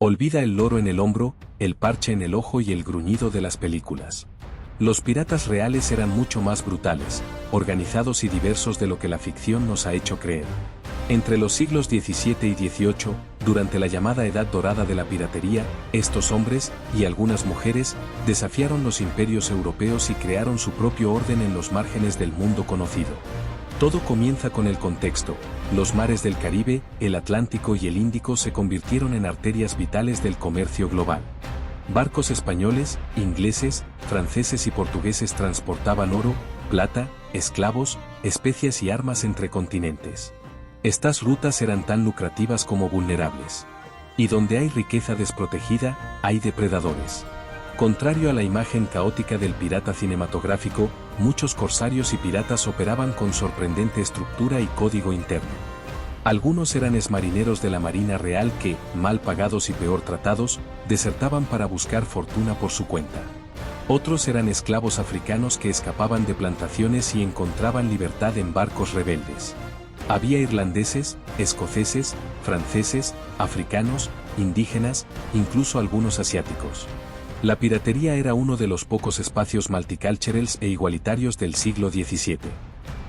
Olvida el loro en el hombro, el parche en el ojo y el gruñido de las películas. Los piratas reales eran mucho más brutales, organizados y diversos de lo que la ficción nos ha hecho creer. Entre los siglos XVII y XVIII, durante la llamada Edad Dorada de la piratería, estos hombres, y algunas mujeres, desafiaron los imperios europeos y crearon su propio orden en los márgenes del mundo conocido. Todo comienza con el contexto. Los mares del Caribe, el Atlántico y el Índico se convirtieron en arterias vitales del comercio global. Barcos españoles, ingleses, franceses y portugueses transportaban oro, plata, esclavos, especias y armas entre continentes. Estas rutas eran tan lucrativas como vulnerables. Y donde hay riqueza desprotegida, hay depredadores. Contrario a la imagen caótica del pirata cinematográfico, muchos corsarios y piratas operaban con sorprendente estructura y código interno. Algunos eran exmarineros de la Marina Real que, mal pagados y peor tratados, desertaban para buscar fortuna por su cuenta. Otros eran esclavos africanos que escapaban de plantaciones y encontraban libertad en barcos rebeldes. Había irlandeses, escoceses, franceses, africanos, indígenas, incluso algunos asiáticos. La piratería era uno de los pocos espacios multiculturales e igualitarios del siglo XVII.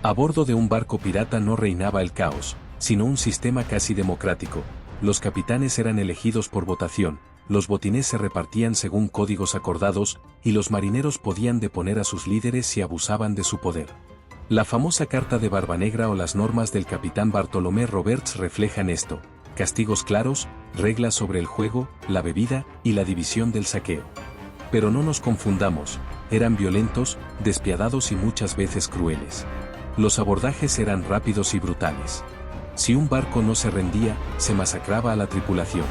A bordo de un barco pirata no reinaba el caos, sino un sistema casi democrático. Los capitanes eran elegidos por votación, los botines se repartían según códigos acordados, y los marineros podían deponer a sus líderes si abusaban de su poder. La famosa Carta de Barbanegra o las normas del capitán Bartolomé Roberts reflejan esto: castigos claros, reglas sobre el juego, la bebida y la división del saqueo. Pero no nos confundamos, eran violentos, despiadados y muchas veces crueles. Los abordajes eran rápidos y brutales. Si un barco no se rendía, se masacraba a la tripulación.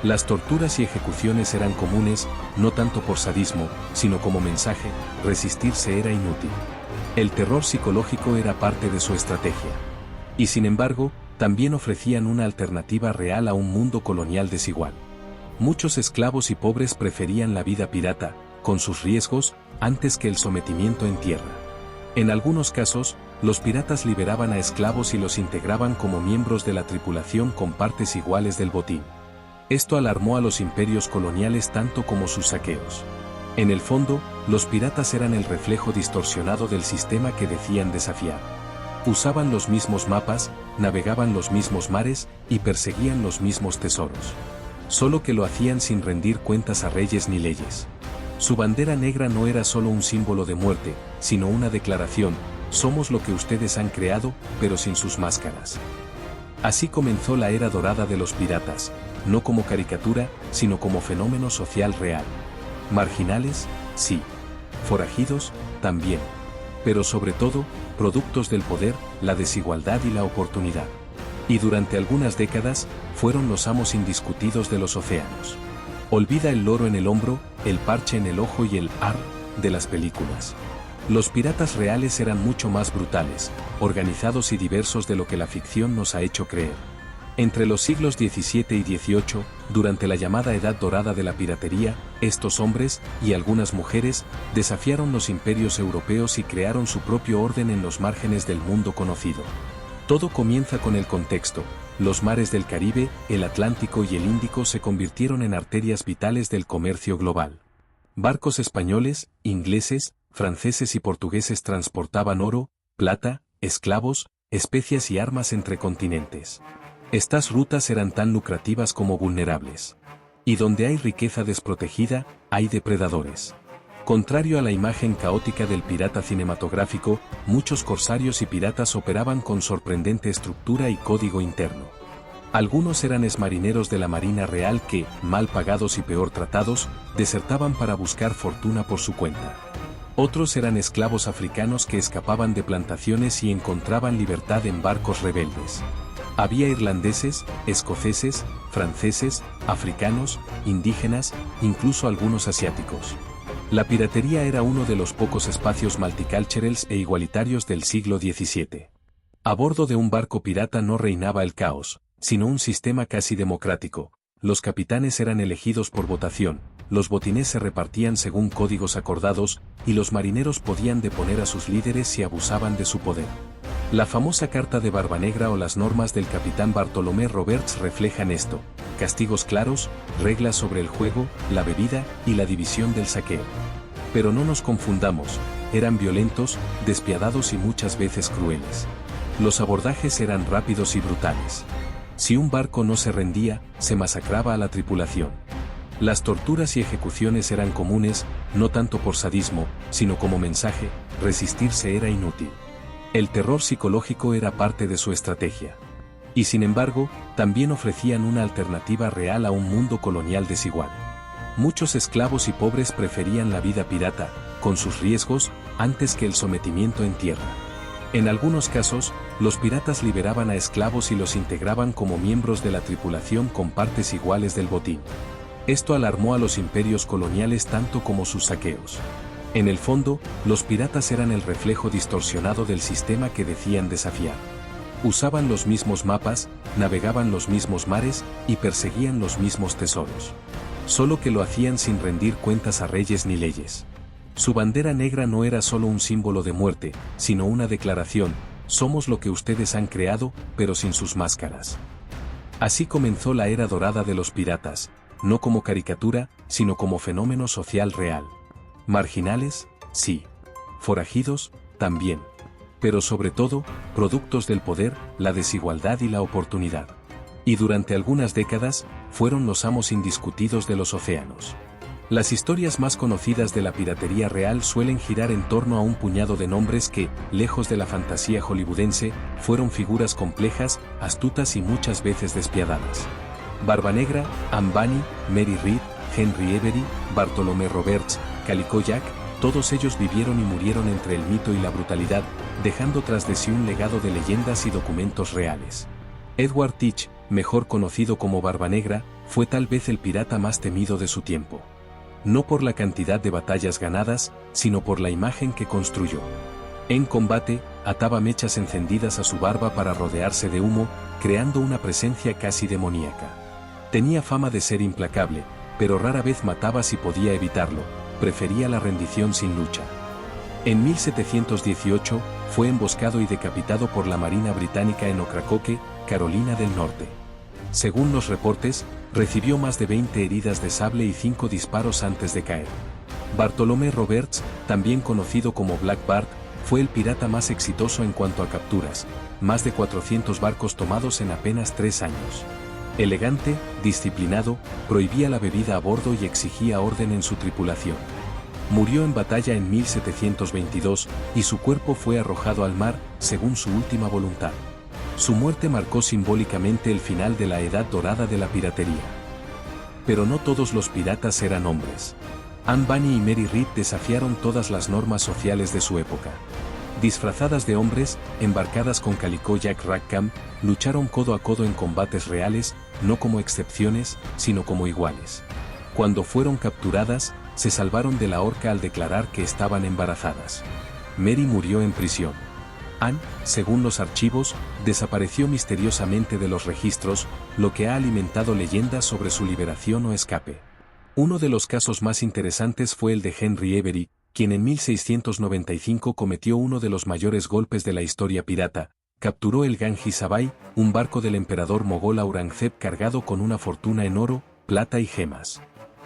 Las torturas y ejecuciones eran comunes, no tanto por sadismo, sino como mensaje: resistirse era inútil. El terror psicológico era parte de su estrategia. Y sin embargo, también ofrecían una alternativa real a un mundo colonial desigual. Muchos esclavos y pobres preferían la vida pirata, con sus riesgos, antes que el sometimiento en tierra. En algunos casos, los piratas liberaban a esclavos y los integraban como miembros de la tripulación con partes iguales del botín. Esto alarmó a los imperios coloniales tanto como sus saqueos. En el fondo, los piratas eran el reflejo distorsionado del sistema que decían desafiar. Usaban los mismos mapas, navegaban los mismos mares y perseguían los mismos tesoros. Solo que lo hacían sin rendir cuentas a reyes ni leyes. Su bandera negra no era solo un símbolo de muerte, sino una declaración: somos lo que ustedes han creado, pero sin sus máscaras. Así comenzó la era dorada de los piratas, no como caricatura, sino como fenómeno social real. Marginales, sí. Forajidos, también. Pero sobre todo, productos del poder, la desigualdad y la oportunidad. Y durante algunas décadas, fueron los amos indiscutidos de los océanos. Olvida el loro en el hombro, el parche en el ojo y el ar de las películas. Los piratas reales eran mucho más brutales, organizados y diversos de lo que la ficción nos ha hecho creer. Entre los siglos XVII y XVIII, durante la llamada Edad Dorada de la piratería, estos hombres, y algunas mujeres, desafiaron los imperios europeos y crearon su propio orden en los márgenes del mundo conocido. Todo comienza con el contexto. Los mares del Caribe, el Atlántico y el Índico se convirtieron en arterias vitales del comercio global. Barcos españoles, ingleses, franceses y portugueses transportaban oro, plata, esclavos, especias y armas entre continentes. Estas rutas eran tan lucrativas como vulnerables. Y donde hay riqueza desprotegida, hay depredadores. Contrario a la imagen caótica del pirata cinematográfico, muchos corsarios y piratas operaban con sorprendente estructura y código interno. Algunos eran exmarineros de la Marina Real que, mal pagados y peor tratados, desertaban para buscar fortuna por su cuenta. Otros eran esclavos africanos que escapaban de plantaciones y encontraban libertad en barcos rebeldes. Había irlandeses, escoceses, franceses, africanos, indígenas, incluso algunos asiáticos. La piratería era uno de los pocos espacios multiculturales e igualitarios del siglo XVII. A bordo de un barco pirata no reinaba el caos, sino un sistema casi democrático. Los capitanes eran elegidos por votación, los botines se repartían según códigos acordados, y los marineros podían deponer a sus líderes si abusaban de su poder. La famosa Carta de Barbanegra o las normas del capitán Bartolomé Roberts reflejan esto: castigos claros, reglas sobre el juego, la bebida y la división del saqueo. Pero no nos confundamos, eran violentos, despiadados y muchas veces crueles. Los abordajes eran rápidos y brutales. Si un barco no se rendía, se masacraba a la tripulación. Las torturas y ejecuciones eran comunes, no tanto por sadismo, sino como mensaje: resistirse era inútil. El terror psicológico era parte de su estrategia. Y sin embargo, también ofrecían una alternativa real a un mundo colonial desigual. Muchos esclavos y pobres preferían la vida pirata, con sus riesgos, antes que el sometimiento en tierra. En algunos casos, los piratas liberaban a esclavos y los integraban como miembros de la tripulación con partes iguales del botín. Esto alarmó a los imperios coloniales tanto como sus saqueos. En el fondo, los piratas eran el reflejo distorsionado del sistema que decían desafiar. Usaban los mismos mapas, navegaban los mismos mares y perseguían los mismos tesoros. Solo que lo hacían sin rendir cuentas a reyes ni leyes. Su bandera negra no era solo un símbolo de muerte, sino una declaración: somos lo que ustedes han creado, pero sin sus máscaras. Así comenzó la era dorada de los piratas, no como caricatura, sino como fenómeno social real. Marginales, sí. Forajidos, también. Pero sobre todo, productos del poder, la desigualdad y la oportunidad. Y durante algunas décadas, fueron los amos indiscutidos de los océanos. Las historias más conocidas de la piratería real suelen girar en torno a un puñado de nombres que, lejos de la fantasía hollywoodense, fueron figuras complejas, astutas y muchas veces despiadadas. Barbanegra, Anne Bonny, Mary Read, Henry Avery, Bartolomé Roberts, Calico Jack, todos ellos vivieron y murieron entre el mito y la brutalidad, dejando tras de sí un legado de leyendas y documentos reales. Edward Teach, mejor conocido como Barbanegra, fue tal vez el pirata más temido de su tiempo. No por la cantidad de batallas ganadas, sino por la imagen que construyó. En combate, ataba mechas encendidas a su barba para rodearse de humo, creando una presencia casi demoníaca. Tenía fama de ser implacable, pero rara vez mataba si podía evitarlo, prefería la rendición sin lucha. En 1718, fue emboscado y decapitado por la Marina Británica en Ocracoke, Carolina del Norte. Según los reportes, recibió más de 20 heridas de sable y 5 disparos antes de caer. Bartolomé Roberts, también conocido como Black Bart, fue el pirata más exitoso en cuanto a capturas, más de 400 barcos tomados en apenas 3 años. Elegante, disciplinado, prohibía la bebida a bordo y exigía orden en su tripulación. Murió en batalla en 1722, y su cuerpo fue arrojado al mar, según su última voluntad. Su muerte marcó simbólicamente el final de la edad dorada de la piratería. Pero no todos los piratas eran hombres. Anne Bonny y Mary Read desafiaron todas las normas sociales de su época. Disfrazadas de hombres, embarcadas con Calico Jack Rackham, lucharon codo a codo en combates reales, no como excepciones, sino como iguales. Cuando fueron capturadas, se salvaron de la horca al declarar que estaban embarazadas. Mary murió en prisión. Anne, según los archivos, desapareció misteriosamente de los registros, lo que ha alimentado leyendas sobre su liberación o escape. Uno de los casos más interesantes fue el de Henry Avery, quien en 1695 cometió uno de los mayores golpes de la historia pirata: capturó el Ganges Sabai, un barco del emperador mogol Aurangzeb cargado con una fortuna en oro, plata y gemas.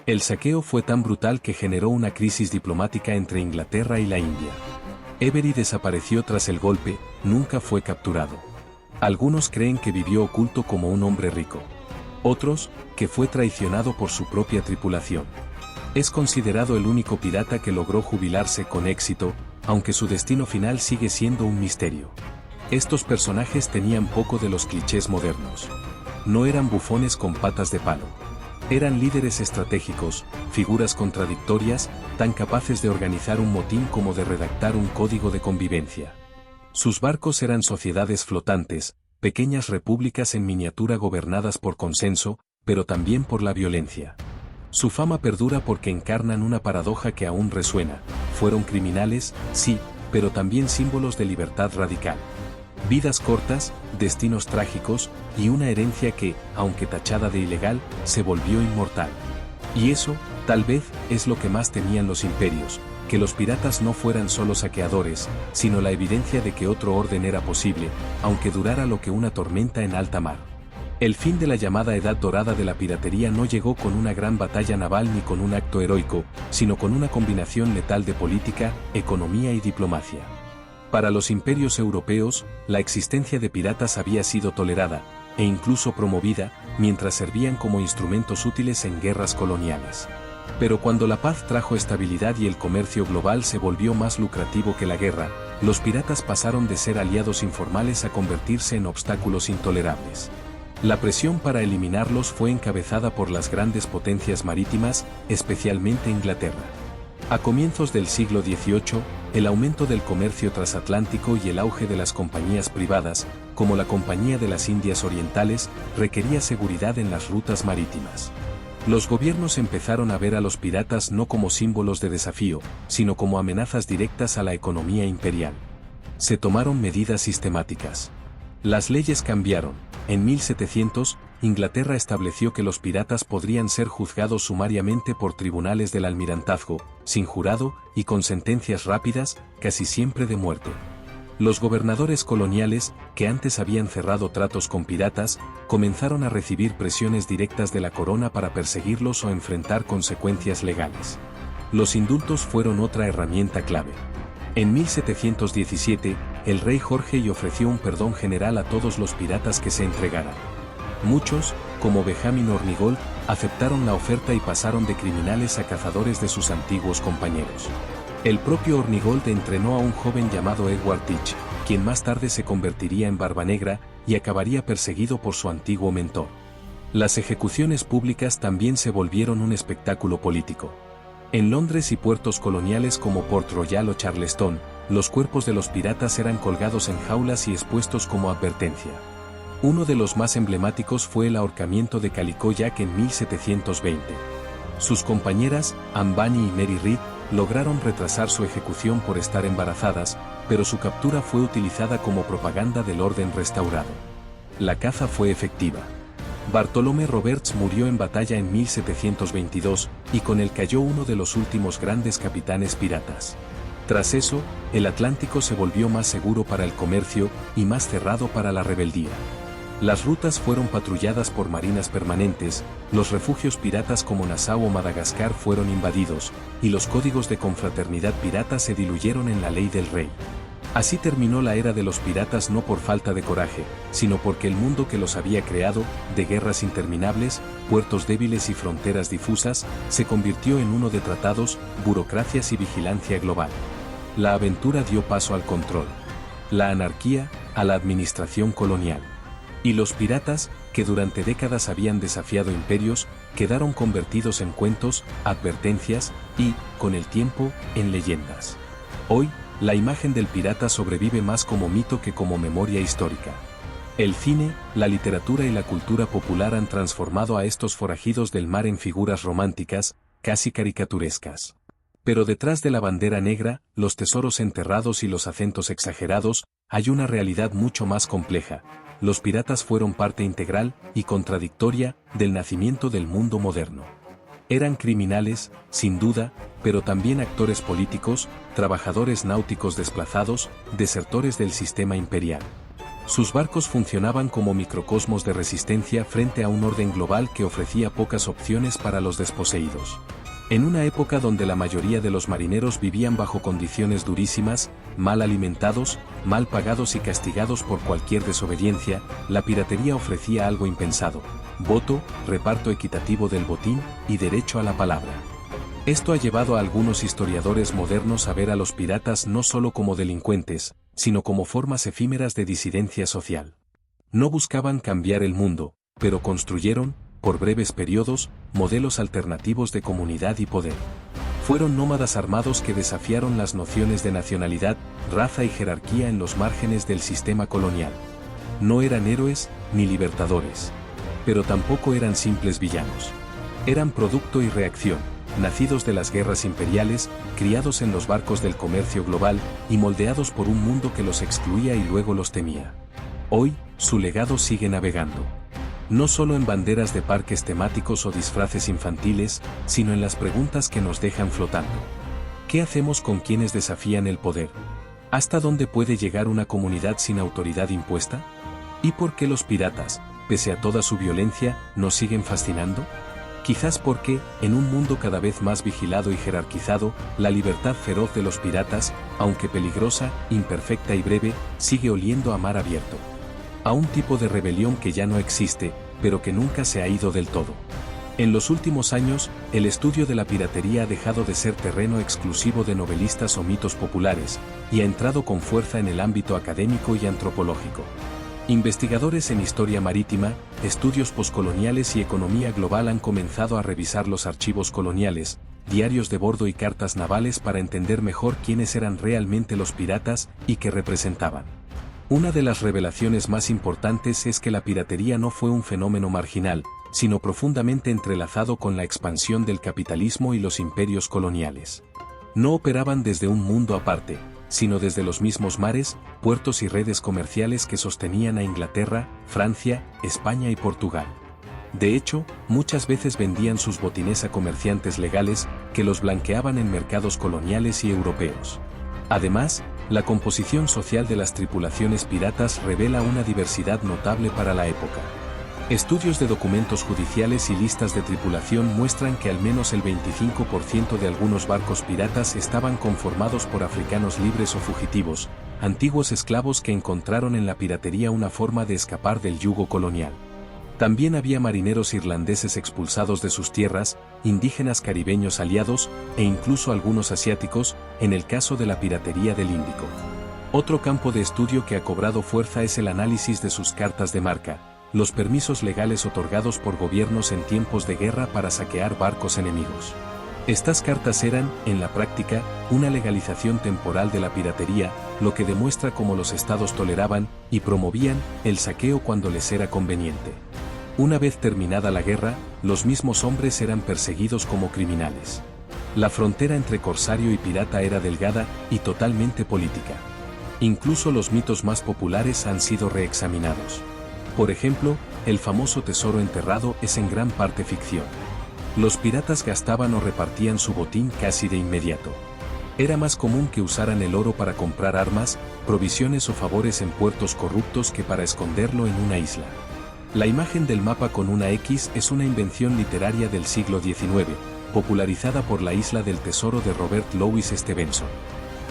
El saqueo fue tan brutal que generó una crisis diplomática entre Inglaterra y la India. Avery desapareció tras el golpe, nunca fue capturado. Algunos creen que vivió oculto como un hombre rico. Otros, que fue traicionado por su propia tripulación. Es considerado el único pirata que logró jubilarse con éxito, aunque su destino final sigue siendo un misterio. Estos personajes tenían poco de los clichés modernos. No eran bufones con patas de palo. Eran líderes estratégicos, figuras contradictorias, tan capaces de organizar un motín como de redactar un código de convivencia. Sus barcos eran sociedades flotantes, pequeñas repúblicas en miniatura gobernadas por consenso, pero también por la violencia. Su fama perdura porque encarnan una paradoja que aún resuena: fueron criminales, sí, pero también símbolos de libertad radical. Vidas cortas, destinos trágicos, y una herencia que, aunque tachada de ilegal, se volvió inmortal. Y eso, tal vez, es lo que más temían los imperios, que los piratas no fueran solo saqueadores, sino la evidencia de que otro orden era posible, aunque durara lo que una tormenta en alta mar. El fin de la llamada Edad Dorada de la piratería no llegó con una gran batalla naval ni con un acto heroico, sino con una combinación letal de política, economía y diplomacia. Para los imperios europeos, la existencia de piratas había sido tolerada, e incluso promovida, mientras servían como instrumentos útiles en guerras coloniales. Pero cuando la paz trajo estabilidad y el comercio global se volvió más lucrativo que la guerra, los piratas pasaron de ser aliados informales a convertirse en obstáculos intolerables. La presión para eliminarlos fue encabezada por las grandes potencias marítimas, especialmente Inglaterra. A comienzos del siglo XVIII, el aumento del comercio transatlántico y el auge de las compañías privadas, como la Compañía de las Indias Orientales, requería seguridad en las rutas marítimas. Los gobiernos empezaron a ver a los piratas no como símbolos de desafío, sino como amenazas directas a la economía imperial. Se tomaron medidas sistemáticas. Las leyes cambiaron. En 1700, Inglaterra estableció que los piratas podrían ser juzgados sumariamente por tribunales del almirantazgo, sin jurado y con sentencias rápidas, casi siempre de muerte. Los gobernadores coloniales, que antes habían cerrado tratos con piratas, comenzaron a recibir presiones directas de la corona para perseguirlos o enfrentar consecuencias legales. Los indultos fueron otra herramienta clave. En 1717, el rey Jorge ofreció un perdón general a todos los piratas que se entregaran. Muchos, como Benjamin Hornigold, aceptaron la oferta y pasaron de criminales a cazadores de sus antiguos compañeros. El propio Hornigold entrenó a un joven llamado Edward Teach, quien más tarde se convertiría en Barba Negra y acabaría perseguido por su antiguo mentor. Las ejecuciones públicas también se volvieron un espectáculo político. En Londres y puertos coloniales como Port Royal o Charleston, los cuerpos de los piratas eran colgados en jaulas y expuestos como advertencia. Uno de los más emblemáticos fue el ahorcamiento de Calico Jack en 1720. Sus compañeras, Anne Bunny y Mary Read, lograron retrasar su ejecución por estar embarazadas, pero su captura fue utilizada como propaganda del orden restaurado. La caza fue efectiva. Bartolomé Roberts murió en batalla en 1722, y con él cayó uno de los últimos grandes capitanes piratas. Tras eso, el Atlántico se volvió más seguro para el comercio y más cerrado para la rebeldía. Las rutas fueron patrulladas por marinas permanentes, los refugios piratas como Nassau o Madagascar fueron invadidos, y los códigos de confraternidad pirata se diluyeron en la ley del rey. Así terminó la era de los piratas no por falta de coraje, sino porque el mundo que los había creado, de guerras interminables, puertos débiles y fronteras difusas, se convirtió en uno de tratados, burocracias y vigilancia global. La aventura dio paso al control. La anarquía, a la administración colonial. Y los piratas, que durante décadas habían desafiado imperios, quedaron convertidos en cuentos, advertencias y, con el tiempo, en leyendas. Hoy, la imagen del pirata sobrevive más como mito que como memoria histórica. El cine, la literatura y la cultura popular han transformado a estos forajidos del mar en figuras románticas, casi caricaturescas. Pero detrás de la bandera negra, los tesoros enterrados y los acentos exagerados, hay una realidad mucho más compleja. Los piratas fueron parte integral y contradictoria del nacimiento del mundo moderno. Eran criminales, sin duda, pero también actores políticos, trabajadores náuticos desplazados, desertores del sistema imperial. Sus barcos funcionaban como microcosmos de resistencia frente a un orden global que ofrecía pocas opciones para los desposeídos. En una época donde la mayoría de los marineros vivían bajo condiciones durísimas, mal alimentados, mal pagados y castigados por cualquier desobediencia, la piratería ofrecía algo impensado: voto, reparto equitativo del botín y derecho a la palabra. Esto ha llevado a algunos historiadores modernos a ver a los piratas no solo como delincuentes, sino como formas efímeras de disidencia social. No buscaban cambiar el mundo, pero construyeron, por breves periodos, modelos alternativos de comunidad y poder. Fueron nómadas armados que desafiaron las nociones de nacionalidad, raza y jerarquía en los márgenes del sistema colonial. No eran héroes, ni libertadores. Pero tampoco eran simples villanos. Eran producto y reacción, nacidos de las guerras imperiales, criados en los barcos del comercio global, y moldeados por un mundo que los excluía y luego los temía. Hoy, su legado sigue navegando. No solo en banderas de parques temáticos o disfraces infantiles, sino en las preguntas que nos dejan flotando. ¿Qué hacemos con quienes desafían el poder? ¿Hasta dónde puede llegar una comunidad sin autoridad impuesta? ¿Y por qué los piratas, pese a toda su violencia, nos siguen fascinando? Quizás porque, en un mundo cada vez más vigilado y jerarquizado, la libertad feroz de los piratas, aunque peligrosa, imperfecta y breve, sigue oliendo a mar abierto. A un tipo de rebelión que ya no existe, pero que nunca se ha ido del todo. En los últimos años, el estudio de la piratería ha dejado de ser terreno exclusivo de novelistas o mitos populares, y ha entrado con fuerza en el ámbito académico y antropológico. Investigadores en historia marítima, estudios poscoloniales y economía global han comenzado a revisar los archivos coloniales, diarios de bordo y cartas navales para entender mejor quiénes eran realmente los piratas y qué representaban. Una de las revelaciones más importantes es que la piratería no fue un fenómeno marginal, sino profundamente entrelazado con la expansión del capitalismo y los imperios coloniales. No operaban desde un mundo aparte, sino desde los mismos mares, puertos y redes comerciales que sostenían a Inglaterra, Francia, España y Portugal. De hecho, muchas veces vendían sus botines a comerciantes legales, que los blanqueaban en mercados coloniales y europeos. Además, la composición social de las tripulaciones piratas revela una diversidad notable para la época. Estudios de documentos judiciales y listas de tripulación muestran que al menos el 25% de algunos barcos piratas estaban conformados por africanos libres o fugitivos, antiguos esclavos que encontraron en la piratería una forma de escapar del yugo colonial. También había marineros irlandeses expulsados de sus tierras, indígenas caribeños aliados, e incluso algunos asiáticos, en el caso de la piratería del Índico. Otro campo de estudio que ha cobrado fuerza es el análisis de sus cartas de marca, los permisos legales otorgados por gobiernos en tiempos de guerra para saquear barcos enemigos. Estas cartas eran, en la práctica, una legalización temporal de la piratería, lo que demuestra cómo los estados toleraban y promovían el saqueo cuando les era conveniente. Una vez terminada la guerra, los mismos hombres eran perseguidos como criminales. La frontera entre corsario y pirata era delgada y totalmente política. Incluso los mitos más populares han sido reexaminados. Por ejemplo, el famoso tesoro enterrado es en gran parte ficción. Los piratas gastaban o repartían su botín casi de inmediato. Era más común que usaran el oro para comprar armas, provisiones o favores en puertos corruptos que para esconderlo en una isla. La imagen del mapa con una X es una invención literaria del siglo XIX, popularizada por La isla del tesoro de Robert Louis Stevenson.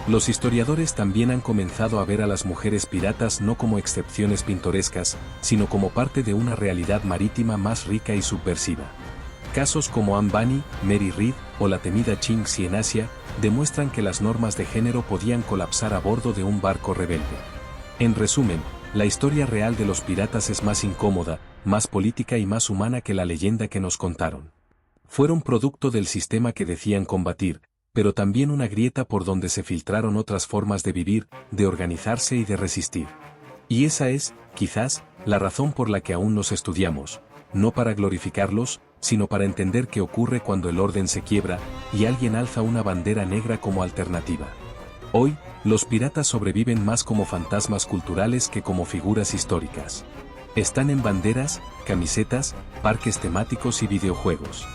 Los historiadores también han comenzado a ver a las mujeres piratas no como excepciones pintorescas, sino como parte de una realidad marítima más rica y subversiva. Casos como Anne Bonny, Mary Read o la temida Ching Si en Asia demuestran que las normas de género podían colapsar a bordo de un barco rebelde. En resumen, la historia real de los piratas es más incómoda, más política y más humana que la leyenda que nos contaron. Fueron producto del sistema que decían combatir, pero también una grieta por donde se filtraron otras formas de vivir, de organizarse y de resistir. Y esa es, quizás, la razón por la que aún los estudiamos, no para glorificarlos, sino para entender qué ocurre cuando el orden se quiebra y alguien alza una bandera negra como alternativa. Hoy, los piratas sobreviven más como fantasmas culturales que como figuras históricas. Están en banderas, camisetas, parques temáticos y videojuegos.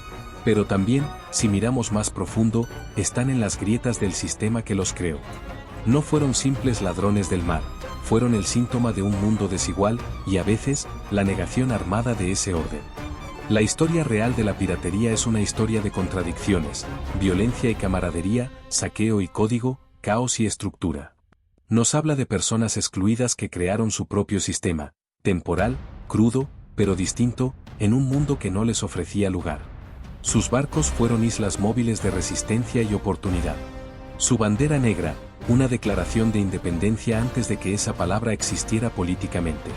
Pero también, si miramos más profundo, están en las grietas del sistema que los creó. No fueron simples ladrones del mar, fueron el síntoma de un mundo desigual y a veces, la negación armada de ese orden. La historia real de la piratería es una historia de contradicciones, violencia y camaradería, saqueo y código, caos y estructura. Nos habla de personas excluidas que crearon su propio sistema, temporal, crudo, pero distinto, en un mundo que no les ofrecía lugar. Sus barcos fueron islas móviles de resistencia y oportunidad. Su bandera negra, una declaración de independencia antes de que esa palabra existiera políticamente.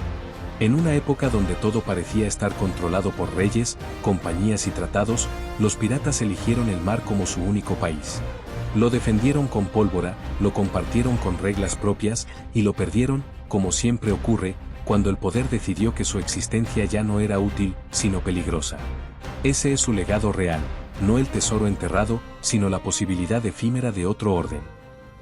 En una época donde todo parecía estar controlado por reyes, compañías y tratados, los piratas eligieron el mar como su único país. Lo defendieron con pólvora, lo compartieron con reglas propias, y lo perdieron, como siempre ocurre, cuando el poder decidió que su existencia ya no era útil, sino peligrosa. Ese es su legado real, no el tesoro enterrado, sino la posibilidad efímera de otro orden.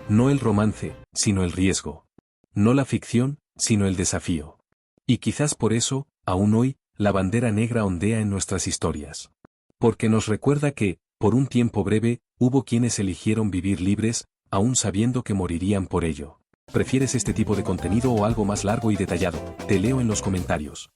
No el romance, sino el riesgo. No la ficción, sino el desafío. Y quizás por eso, aún hoy, la bandera negra ondea en nuestras historias. Porque nos recuerda que, por un tiempo breve, hubo quienes eligieron vivir libres, aún sabiendo que morirían por ello. ¿Prefieres este tipo de contenido o algo más largo y detallado? Te leo en los comentarios.